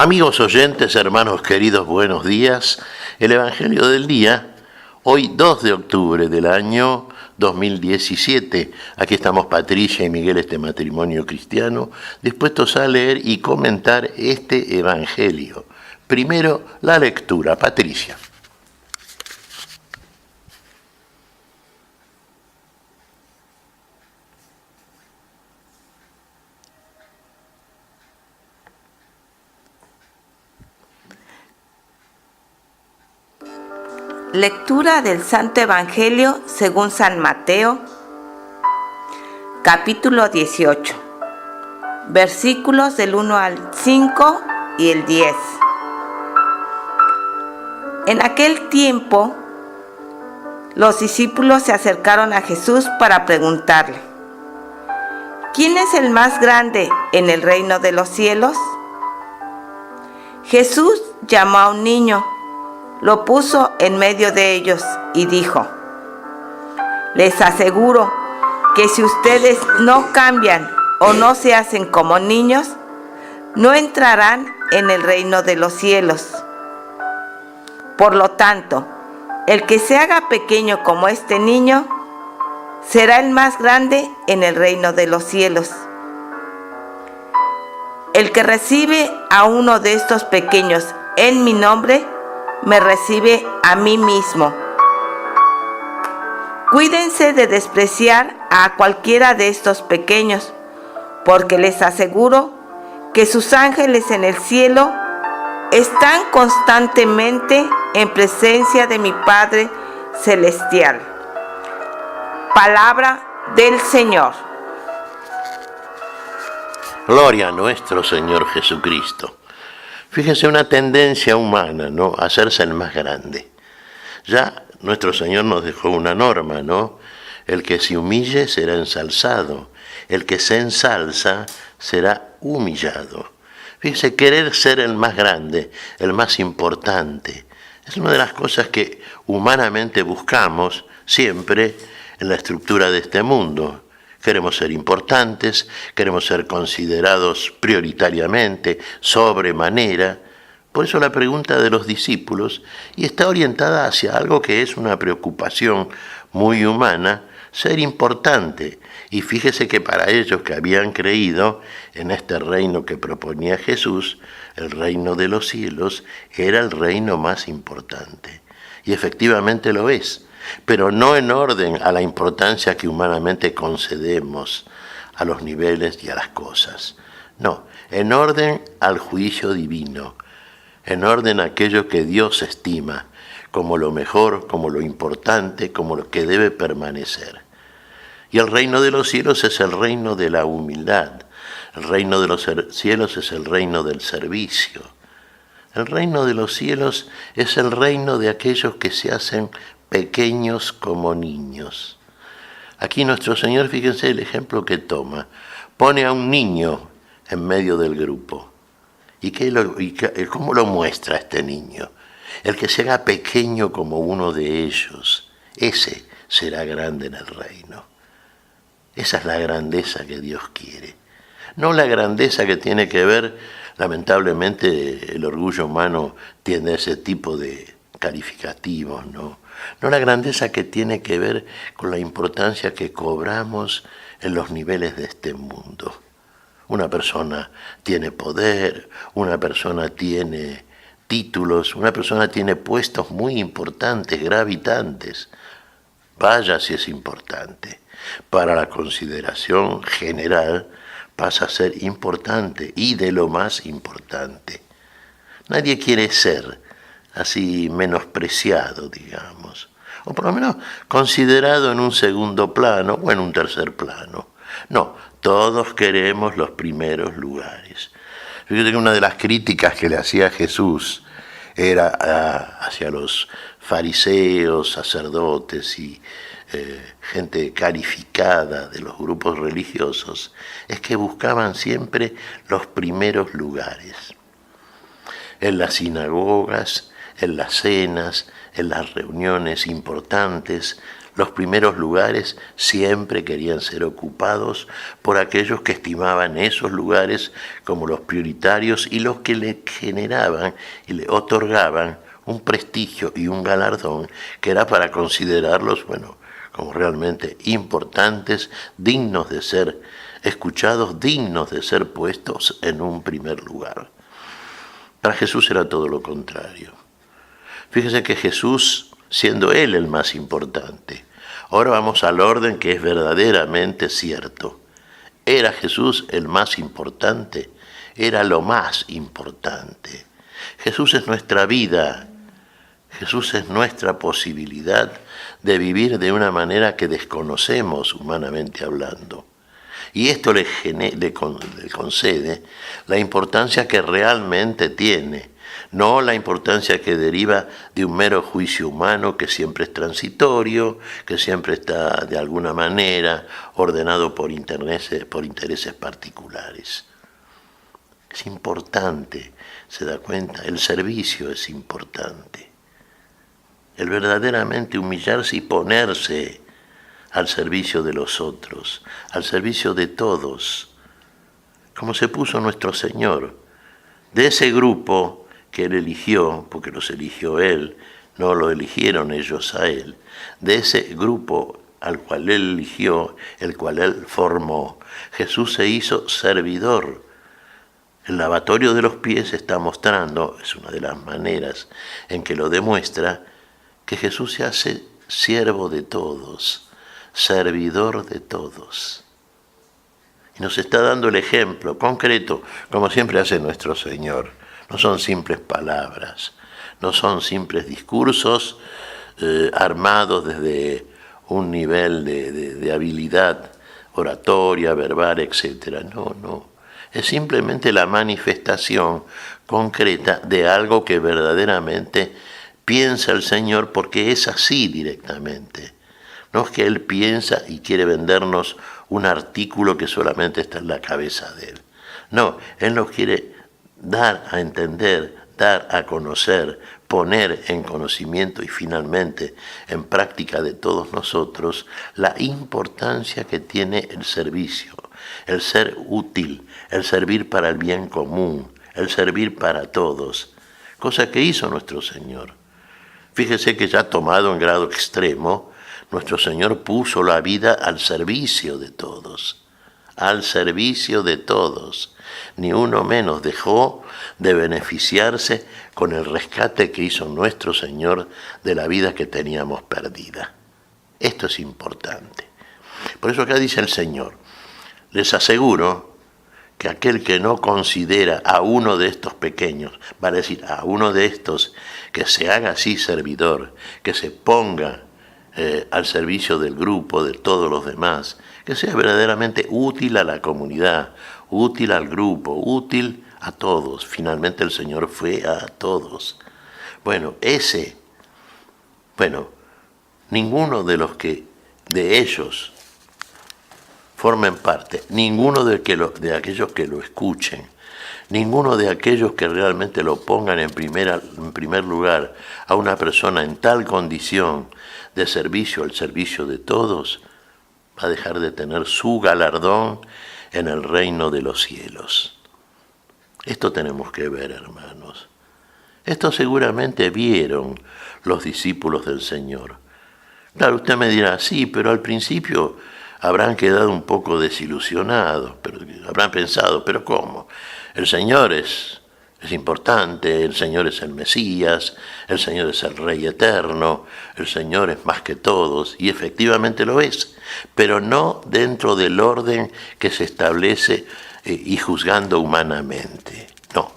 Amigos oyentes, hermanos queridos, buenos días. El Evangelio del día, hoy 2 de octubre del año 2017. Aquí estamos Patricia y Miguel, este matrimonio cristiano, dispuestos a leer y comentar este Evangelio. Primero, la lectura. Patricia. Lectura del Santo Evangelio según San Mateo, capítulo 18, versículos del 1 al 5 y el 10. En aquel tiempo, los discípulos se acercaron a Jesús para preguntarle: ¿quién es el más grande en el reino de los cielos? Jesús llamó a un niño, lo puso en medio de ellos y dijo: les aseguro que si ustedes no cambian o no se hacen como niños, no entrarán en el reino de los cielos. Por lo tanto, el que se haga pequeño como este niño, será el más grande en el reino de los cielos. El que recibe a uno de estos pequeños en mi nombre, me recibe a mí mismo. Cuídense de despreciar a cualquiera de estos pequeños, porque les aseguro que sus ángeles en el cielo están constantemente en presencia de mi Padre Celestial. Palabra del Señor. Gloria a nuestro Señor Jesucristo. Fíjense, una tendencia humana, ¿no?, a hacerse el más grande. Ya nuestro Señor nos dejó una norma, ¿no? El que se humille será ensalzado, el que se ensalza será humillado. Fíjense, querer ser el más grande, el más importante, es una de las cosas que humanamente buscamos siempre en la estructura de este mundo. Queremos ser importantes, queremos ser considerados prioritariamente, sobremanera. Por eso la pregunta de los discípulos, y está orientada hacia algo que es una preocupación muy humana, ser importante. Y fíjese que para ellos que habían creído en este reino que proponía Jesús, el reino de los cielos era el reino más importante. Y efectivamente lo es, pero no en orden a la importancia que humanamente concedemos a los niveles y a las cosas. No, en orden al juicio divino, en orden a aquello que Dios estima como lo mejor, como lo importante, como lo que debe permanecer. Y el reino de los cielos es el reino de la humildad. El reino de los cielos es el reino del servicio. El reino de los cielos es el reino de aquellos que se hacen pequeños como niños. Aquí nuestro Señor, fíjense el ejemplo que toma. Pone a un niño en medio del grupo. ¿Y cómo lo muestra este niño? El que se haga pequeño como uno de ellos, ese será grande en el reino. Esa es la grandeza que Dios quiere. No la grandeza que tiene que ver, lamentablemente el orgullo humano tiende a ese tipo de calificativos, ¿no? No la grandeza que tiene que ver con la importancia que cobramos en los niveles de este mundo. Una persona tiene poder, una persona tiene títulos, una persona tiene puestos muy importantes, gravitantes. Vaya si es importante. Para la consideración general pasa a ser importante y de lo más importante. Nadie quiere ser así menospreciado, digamos, o por lo menos considerado en un segundo plano o en un tercer plano. No, todos queremos los primeros lugares. Fíjate que una de las críticas que le hacía Jesús era hacia los fariseos, sacerdotes y gente calificada de los grupos religiosos, es que buscaban siempre los primeros lugares. En las sinagogas, en las cenas, en las reuniones importantes, Los primeros lugares siempre querían ser ocupados por aquellos que estimaban esos lugares como los prioritarios y los que le generaban y le otorgaban un prestigio y un galardón que era para considerarlos, como realmente importantes, dignos de ser escuchados, dignos de ser puestos en un primer lugar. Para Jesús era todo lo contrario. Fíjese que Jesús, siendo Él el más importante, ahora vamos al orden que es verdaderamente cierto. ¿Era Jesús el más importante? Era lo más importante. Jesús es nuestra vida. Jesús es nuestra posibilidad de vivir de una manera que desconocemos humanamente hablando. Y esto le concede la importancia que realmente tiene, no la importancia que deriva de un mero juicio humano que siempre es transitorio, que siempre está de alguna manera ordenado por intereses particulares. Es importante, se da cuenta, el servicio es importante. El verdaderamente humillarse y ponerse al servicio de los otros, al servicio de todos, como se puso nuestro Señor. De ese grupo que Él eligió, porque los eligió Él, no lo eligieron ellos a Él, de ese grupo al cual Él eligió, el cual Él formó, Jesús se hizo servidor. El lavatorio de los pies está mostrando, es una de las maneras en que lo demuestra, que Jesús se hace siervo de todos, servidor de todos. Y nos está dando el ejemplo concreto, como siempre hace nuestro Señor. No son simples palabras, no son simples discursos armados desde un nivel de habilidad oratoria, verbal, etc. No. Es simplemente la manifestación concreta de algo que verdaderamente piensa el Señor, porque es así directamente. No es que Él piensa y quiere vendernos un artículo que solamente está en la cabeza de Él. No, Él nos quiere dar a entender, dar a conocer, poner en conocimiento y finalmente en práctica de todos nosotros la importancia que tiene el servicio, el ser útil, el servir para el bien común, el servir para todos, cosa que hizo nuestro Señor. Fíjese que ya tomado en grado extremo, nuestro Señor puso la vida al servicio de todos, al servicio de todos. Ni uno menos dejó de beneficiarse con el rescate que hizo nuestro Señor de la vida que teníamos perdida. Esto es importante. Por eso acá dice el Señor, les aseguro que aquel que no considera a uno de estos pequeños, vale decir, a uno de estos que se haga así servidor, que se ponga al servicio del grupo, de todos los demás, que sea verdaderamente útil a la comunidad, útil al grupo, útil a todos. Finalmente el Señor fue a todos. Ninguno de los que de ellos formen parte, ninguno de aquellos que lo escuchen, ninguno de aquellos que realmente lo pongan en primer lugar a una persona en tal condición de servicio al servicio de todos, va a dejar de tener su galardón en el reino de los cielos. Esto tenemos que ver, hermanos. Esto seguramente vieron los discípulos del Señor. Claro, usted me dirá, sí, pero al principio habrán quedado un poco desilusionados, pero habrán pensado, ¿pero cómo? El Señor es importante, el Señor es el Mesías, el Señor es el Rey eterno, el Señor es más que todos, y efectivamente lo es, pero no dentro del orden que se establece y juzgando humanamente, no,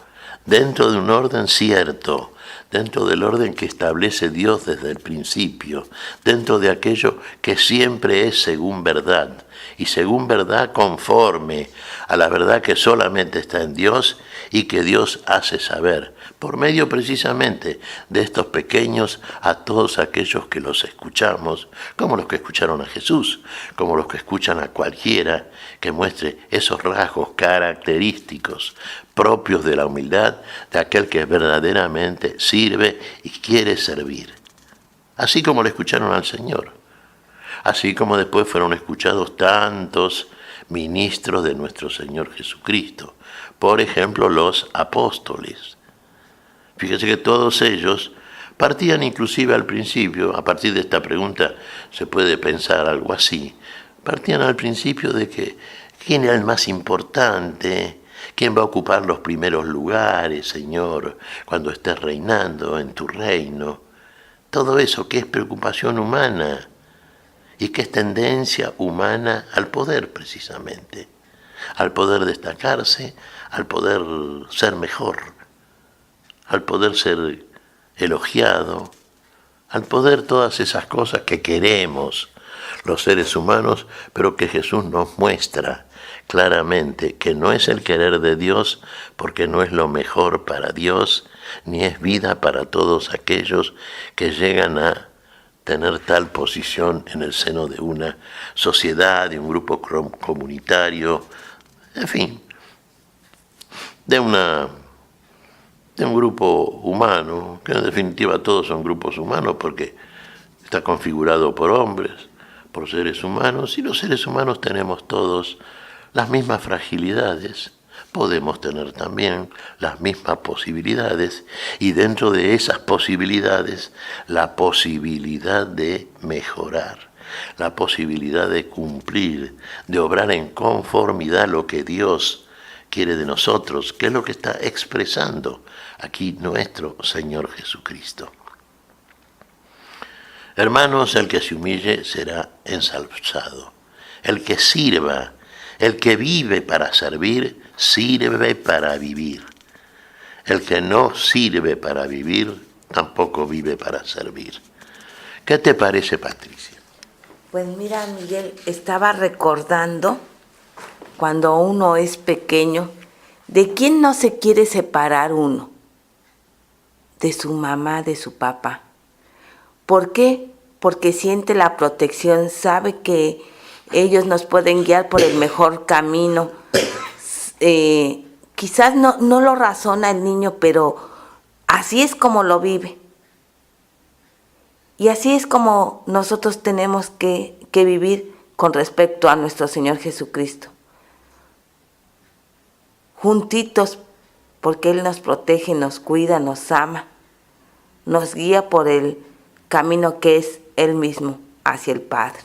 dentro de un orden cierto, dentro del orden que establece Dios desde el principio, dentro de aquello que siempre es según verdad, y según verdad conforme a la verdad que solamente está en Dios y que Dios hace saber, por medio precisamente de estos pequeños a todos aquellos que los escuchamos, como los que escucharon a Jesús, como los que escuchan a cualquiera que muestre esos rasgos característicos propios de la humildad de aquel que verdaderamente sirve y quiere servir. Así como le escucharon al Señor. así como después fueron escuchados tantos ministros de nuestro Señor Jesucristo. Por ejemplo, los apóstoles. Fíjese que todos ellos partían inclusive al principio, a partir de esta pregunta se puede pensar algo así, partían al principio de que quién era el más importante, quién va a ocupar los primeros lugares, Señor, cuando estés reinando en tu reino. Todo eso que es preocupación humana y que es tendencia humana al poder precisamente, al poder destacarse, al poder ser mejor, al poder ser elogiado, al poder todas esas cosas que queremos los seres humanos, pero que Jesús nos muestra claramente que no es el querer de Dios, porque no es lo mejor para Dios, ni es vida para todos aquellos que llegan a tener tal posición en el seno de una sociedad, de un grupo comunitario, en fin, de un grupo humano, que en definitiva todos son grupos humanos porque está configurado por hombres, por seres humanos, y los seres humanos tenemos todos las mismas fragilidades, podemos tener también las mismas posibilidades, y dentro de esas posibilidades la posibilidad de mejorar, la posibilidad de cumplir, de obrar en conformidad a lo que Dios quiere de nosotros, que es lo que está expresando aquí nuestro Señor Jesucristo. Hermanos, el que se humille será ensalzado. El que sirva, el que vive para servir, sirve para vivir. El que no sirve para vivir, tampoco vive para servir. ¿Qué te parece, Patricia? Pues mira, Miguel, estaba recordando cuando uno es pequeño, ¿de quién no se quiere separar uno? De su mamá, de su papá. ¿Por qué? Porque siente la protección, sabe que ellos nos pueden guiar por el mejor camino. Quizás no lo razona el niño, pero así es como lo vive. Y así es como nosotros tenemos que vivir con respecto a nuestro Señor Jesucristo. Juntitos, porque Él nos protege, nos cuida, nos ama, nos guía por el camino que es Él mismo hacia el Padre.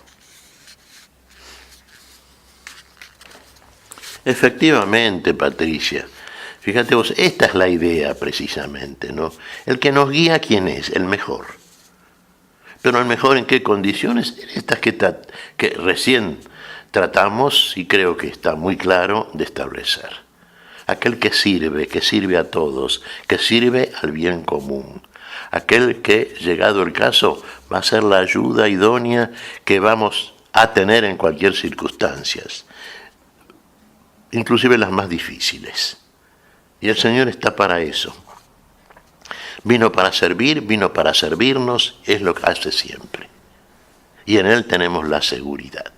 Efectivamente, Patricia. Fíjate vos, esta es la idea precisamente, ¿no? El que nos guía, ¿quién es? El mejor. Pero el mejor, ¿en qué condiciones? En estas que recién tratamos, y creo que está muy claro de establecer. Aquel que sirve a todos, que sirve al bien común. Aquel que, llegado el caso, va a ser la ayuda idónea que vamos a tener en cualquier circunstancia, inclusive las más difíciles. Y el Señor está para eso. Vino para servir, vino para servirnos, es lo que hace siempre. Y en Él tenemos la seguridad.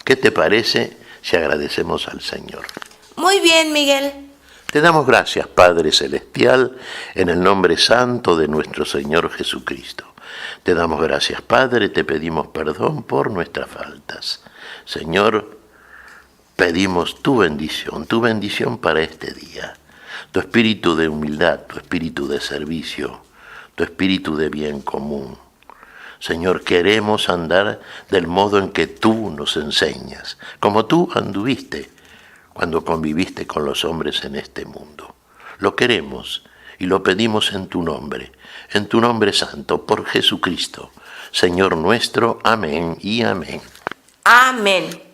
¿Qué te parece si agradecemos al Señor? Muy bien, Miguel. Te damos gracias, Padre Celestial, en el nombre santo de nuestro Señor Jesucristo. Te damos gracias, Padre, te pedimos perdón por nuestras faltas. Señor, pedimos tu bendición para este día. Tu espíritu de humildad, tu espíritu de servicio, tu espíritu de bien común. Señor, queremos andar del modo en que tú nos enseñas, como tú anduviste cuando conviviste con los hombres en este mundo. Lo queremos y lo pedimos en tu nombre santo, por Jesucristo, Señor nuestro. Amén y amén. Amén.